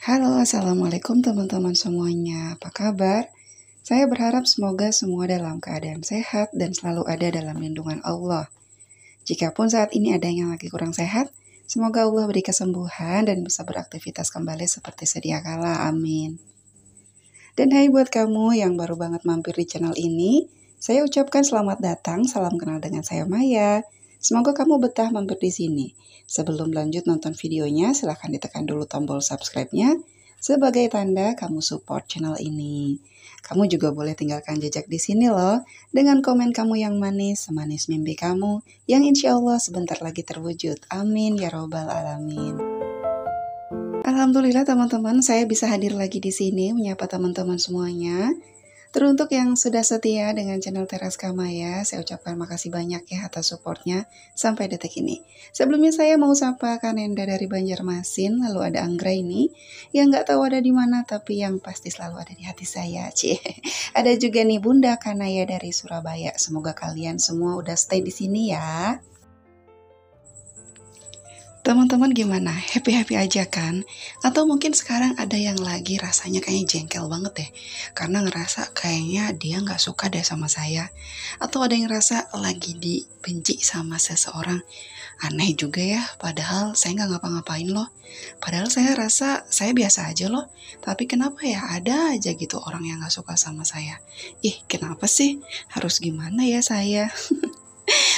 Halo, Assalamualaikum teman-teman semuanya. Apa kabar? Saya berharap semoga semua dalam keadaan sehat dan selalu ada dalam lindungan Allah. Jikapun saat ini ada yang lagi kurang sehat, semoga Allah beri kesembuhan dan bisa beraktivitas kembali seperti sedia kala. Amin. Dan hai buat kamu yang baru banget mampir di channel ini, saya ucapkan selamat datang, salam kenal dengan saya Maya. Semoga kamu betah mampir di sini. Sebelum lanjut nonton videonya, silahkan ditekan dulu tombol subscribe-nya sebagai tanda kamu support channel ini. Kamu juga boleh tinggalkan jejak di sini loh, dengan komen kamu yang manis, semanis mimpi kamu, yang insya Allah sebentar lagi terwujud. Amin ya robbal alamin. Alhamdulillah teman-teman, saya bisa hadir lagi di sini menyapa teman-teman semuanya. Teruntuk yang sudah setia dengan channel Teraska Maya, saya ucapkan makasih banyak ya atas supportnya sampai detik ini. Sebelumnya saya mau sapa Kanenda dari Banjarmasin, lalu ada Anggra ini yang nggak tahu ada di mana tapi yang pasti selalu ada di hati saya. Cie. Ada juga nih Bunda Kanaya dari Surabaya. Semoga kalian semua udah stay di sini ya. Teman-teman gimana? Happy-happy aja kan? Atau mungkin sekarang ada yang lagi rasanya kayaknya jengkel banget deh. Karena ngerasa kayaknya dia nggak suka deh sama saya. Atau ada yang ngerasa lagi dibenci sama seseorang. Aneh juga ya, padahal saya nggak ngapa-ngapain loh. Padahal saya rasa saya biasa aja loh. Tapi kenapa ya ada aja gitu orang yang nggak suka sama saya. Ih, kenapa sih? Harus gimana ya saya?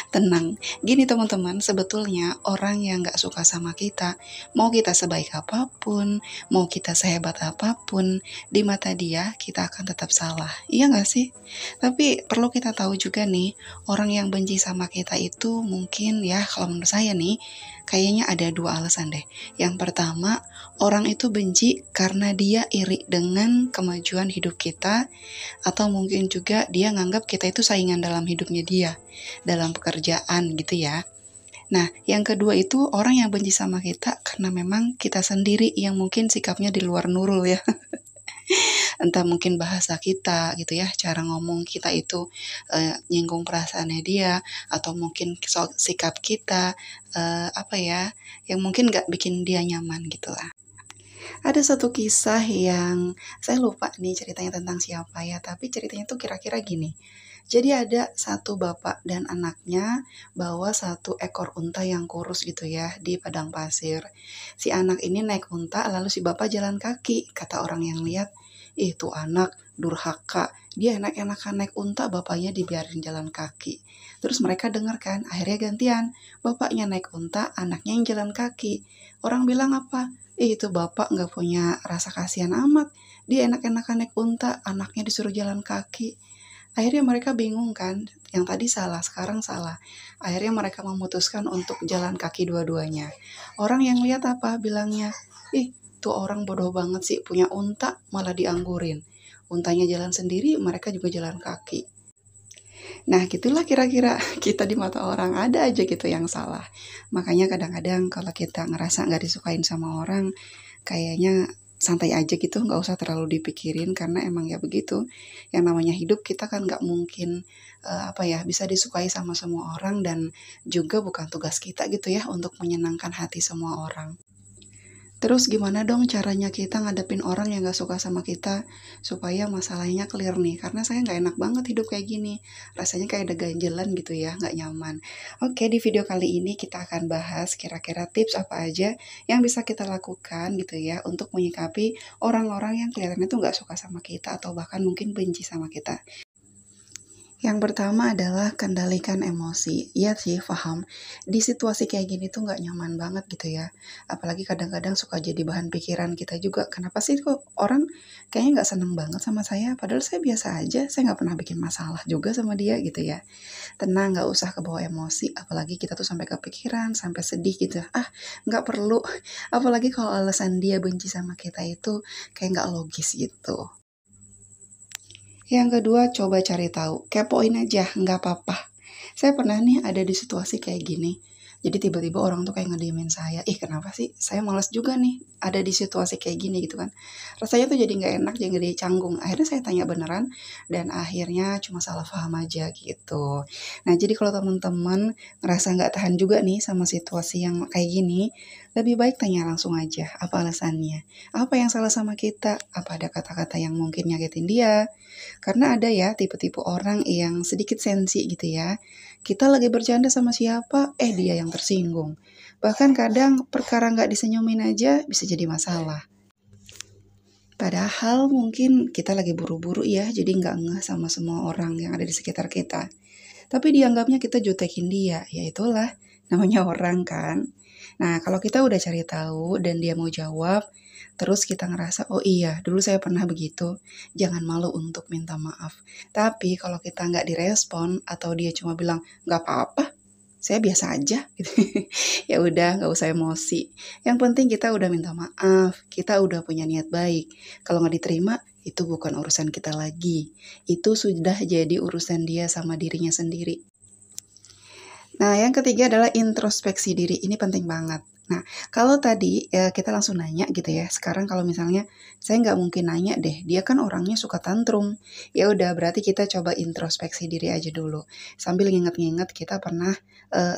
Tenang, gini teman-teman, sebetulnya orang yang gak suka sama kita, mau kita sebaik apapun, mau kita sehebat apapun, di mata dia kita akan tetap salah. Iya gak sih? Tapi perlu kita tahu juga nih, orang yang benci sama kita itu mungkin ya, kalau menurut saya nih, kayaknya ada dua alasan deh. Yang pertama, orang itu benci karena dia iri dengan kemajuan hidup kita, atau mungkin juga dia nganggap kita itu saingan dalam hidupnya dia, dalam pekerjaan gitu ya. Nah, yang kedua itu orang yang benci sama kita karena memang kita sendiri yang mungkin sikapnya di luar nurul ya. Entah mungkin bahasa kita gitu ya, cara ngomong kita itu nyinggung perasaannya dia, atau mungkin sikap kita apa ya, yang mungkin gak bikin dia nyaman gitu lah. Ada satu kisah yang saya lupa nih ceritanya tentang siapa ya, tapi ceritanya tuh kira-kira gini. Jadi ada satu bapak dan anaknya bawa satu ekor unta yang kurus gitu ya di padang pasir. Si anak ini naik unta lalu si bapak jalan kaki. Kata orang yang lihat, ih tuh anak durhaka. Dia enak-enakan naik unta, bapaknya dibiarin jalan kaki. Terus mereka dengar kan, akhirnya gantian. Bapaknya naik unta, anaknya yang jalan kaki. Orang bilang apa? Itu bapak nggak punya rasa kasihan amat. Dia enak-enakan naik unta, anaknya disuruh jalan kaki. Akhirnya mereka bingung kan, yang tadi salah, sekarang salah. Akhirnya mereka memutuskan untuk jalan kaki dua-duanya. Orang yang lihat apa? Bilangnya, ih tuh orang bodoh banget sih, punya unta malah dianggurin. Untanya jalan sendiri, mereka juga jalan kaki. Nah gitulah kira-kira kita di mata orang ada aja gitu yang salah. Makanya kadang-kadang kalau kita ngerasa nggak disukain sama orang, kayaknya santai aja gitu, nggak usah terlalu dipikirin karena emang ya begitu. Yang namanya hidup kita kan nggak mungkin apa ya bisa disukai sama semua orang dan juga bukan tugas kita gitu ya untuk menyenangkan hati semua orang. Terus gimana dong caranya kita ngadepin orang yang gak suka sama kita supaya masalahnya clear nih? Karena saya gak enak banget hidup kayak gini. Rasanya kayak ada ganjelan gitu ya, gak nyaman. Oke, di video kali ini kita akan bahas kira-kira tips apa aja yang bisa kita lakukan gitu ya untuk menyikapi orang-orang yang kelihatannya tuh gak suka sama kita atau bahkan mungkin benci sama kita. Yang pertama adalah kendalikan emosi. Iya sih, paham. Di situasi kayak gini tuh nggak nyaman banget gitu ya. Apalagi kadang-kadang suka jadi bahan pikiran kita juga. Kenapa sih kok orang kayaknya nggak seneng banget sama saya? Padahal saya biasa aja, saya nggak pernah bikin masalah juga sama dia gitu ya. Tenang, nggak usah kebawa emosi. Apalagi kita tuh sampai kepikiran, sampai sedih gitu. Ah, nggak perlu. Apalagi kalau alasan dia benci sama kita itu kayak nggak logis gitu. Yang kedua, coba cari tahu. Kepoin aja, nggak apa-apa. Saya pernah nih ada di situasi kayak gini. Jadi tiba-tiba orang tuh kayak ngediemin saya, ih kenapa sih saya malas juga nih ada di situasi kayak gini gitu kan. Rasanya tuh jadi nggak enak, jadi canggung. Akhirnya saya tanya beneran dan akhirnya cuma salah paham aja gitu. Nah jadi kalau teman-teman ngerasa nggak tahan juga nih sama situasi yang kayak gini, lebih baik tanya langsung aja apa alasannya. Apa yang salah sama kita? Apa ada kata-kata yang mungkin nyakitin dia? Karena ada ya tipe-tipe orang yang sedikit sensi gitu ya. Kita lagi bercanda sama siapa, dia yang tersinggung. Bahkan kadang perkara nggak disenyumin aja bisa jadi masalah. Padahal mungkin kita lagi buru-buru ya, jadi nggak ngeh sama semua orang yang ada di sekitar kita. Tapi dianggapnya kita jutekin dia, ya itulah namanya orang kan. Nah, kalau kita udah cari tahu dan dia mau jawab, terus kita ngerasa, oh iya, dulu saya pernah begitu, jangan malu untuk minta maaf. Tapi kalau kita nggak direspon atau dia cuma bilang, nggak apa-apa, saya biasa aja, gitu. Ya udah, nggak usah emosi. Yang penting kita udah minta maaf, kita udah punya niat baik. Kalau nggak diterima, itu bukan urusan kita lagi. Itu sudah jadi urusan dia sama dirinya sendiri. Nah, yang ketiga adalah introspeksi diri. Ini penting banget. Nah, kalau tadi kita langsung nanya gitu ya. Sekarang kalau misalnya saya nggak mungkin nanya deh, dia kan orangnya suka tantrum. Ya udah, berarti kita coba introspeksi diri aja dulu. Sambil nginget-nginget kita pernah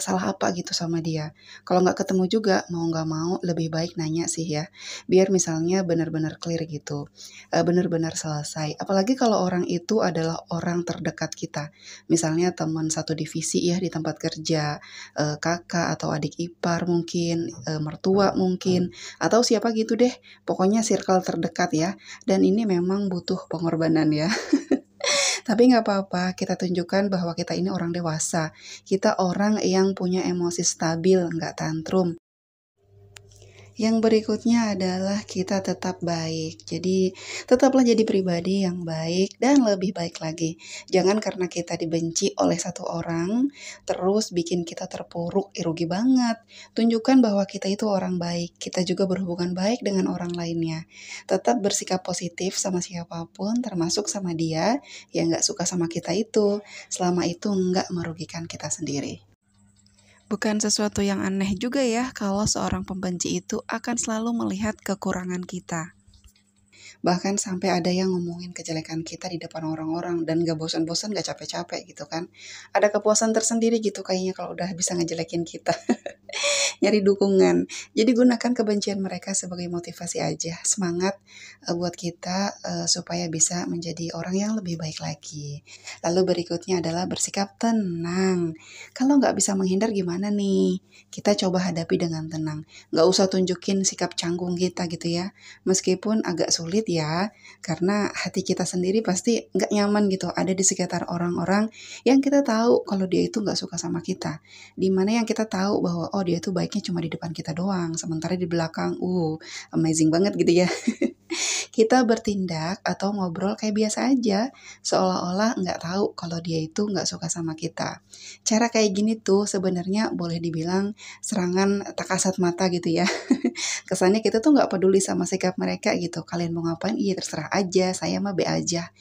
salah apa gitu sama dia. Kalau nggak ketemu juga, mau nggak mau lebih baik nanya sih ya. Biar misalnya benar-benar clear gitu. Benar-benar selesai. Apalagi kalau orang itu adalah orang terdekat kita. Misalnya teman satu divisi ya di tempat kerja, kakak atau adik ipar mungkin, mertua mungkin, atau siapa gitu deh, pokoknya circle terdekat ya, dan ini memang butuh pengorbanan ya. Tapi nggak apa-apa, kita tunjukkan bahwa kita ini orang dewasa, kita orang yang punya emosi stabil, nggak tantrum. Yang berikutnya adalah kita tetap baik. Jadi, tetaplah jadi pribadi yang baik dan lebih baik lagi. Jangan karena kita dibenci oleh satu orang, terus bikin kita terpuruk, rugi banget. Tunjukkan bahwa kita itu orang baik. Kita juga berhubungan baik dengan orang lainnya. Tetap bersikap positif sama siapapun, termasuk sama dia yang nggak suka sama kita itu. Selama itu nggak merugikan kita sendiri. Bukan sesuatu yang aneh juga ya kalau seorang pembenci itu akan selalu melihat kekurangan kita. Bahkan sampai ada yang ngomongin kejelekan kita di depan orang-orang dan gak bosan-bosan, gak capek-capek gitu kan. Ada kepuasan tersendiri gitu kayaknya kalau udah bisa ngejelekin kita. Nyari dukungan. Jadi gunakan kebencian mereka sebagai motivasi aja, semangat buat kita supaya bisa menjadi orang yang lebih baik lagi. Lalu berikutnya adalah bersikap tenang. Kalau nggak bisa menghindar gimana nih? Kita coba hadapi dengan tenang. Nggak usah tunjukin sikap canggung kita gitu ya. Meskipun agak sulit ya, karena hati kita sendiri pasti nggak nyaman gitu ada di sekitar orang-orang yang kita tahu kalau dia itu nggak suka sama kita. Dimana yang kita tahu bahwa oh dia tuh baiknya cuma di depan kita doang, sementara di belakang, amazing banget gitu ya. Kita bertindak atau ngobrol kayak biasa aja, seolah-olah nggak tahu kalau dia itu nggak suka sama kita. Cara kayak gini tuh sebenarnya boleh dibilang serangan tak kasat mata gitu ya. Kesannya kita tuh nggak peduli sama sikap mereka gitu. Kalian mau ngapain? Iya terserah aja, saya mah be aja.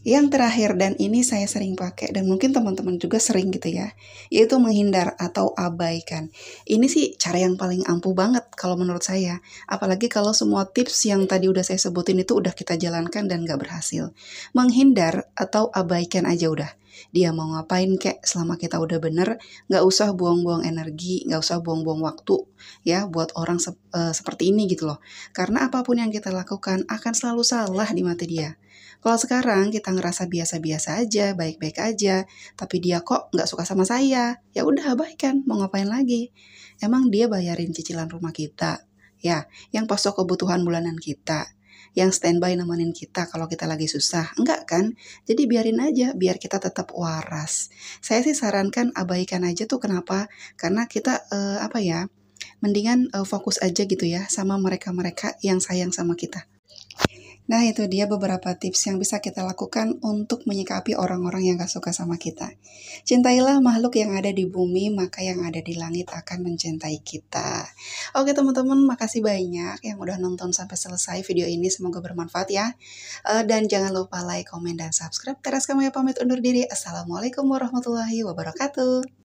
Yang terakhir dan ini saya sering pakai dan mungkin teman-teman juga sering gitu ya, yaitu menghindar atau abaikan. Ini sih cara yang paling ampuh banget kalau menurut saya. Apalagi kalau semua tips yang tadi udah saya sebutin itu udah kita jalankan dan gak berhasil. Menghindar atau abaikan aja udah. Dia mau ngapain kek selama kita udah bener, gak usah buang-buang energi, gak usah buang-buang waktu ya buat orang seperti ini gitu loh. Karena apapun yang kita lakukan akan selalu salah di mata dia. Kalau sekarang kita ngerasa biasa-biasa aja, baik-baik aja, tapi dia kok nggak suka sama saya, ya udah abaikan, mau ngapain lagi? Emang dia bayarin cicilan rumah kita, ya, yang pasok kebutuhan bulanan kita, yang standby nemenin kita kalau kita lagi susah, enggak kan? Jadi biarin aja, biar kita tetap waras. Saya sih sarankan abaikan aja tuh kenapa? Karena kita apa ya? Mendingan fokus aja gitu ya sama mereka-mereka yang sayang sama kita. Nah, itu dia beberapa tips yang bisa kita lakukan untuk menyikapi orang-orang yang gak suka sama kita. Cintailah makhluk yang ada di bumi, maka yang ada di langit akan mencintai kita. Oke teman-teman, makasih banyak yang udah nonton sampai selesai video ini. Semoga bermanfaat ya. Dan jangan lupa like, komen, dan subscribe. Teras kami pamit undur diri. Assalamualaikum warahmatullahi wabarakatuh.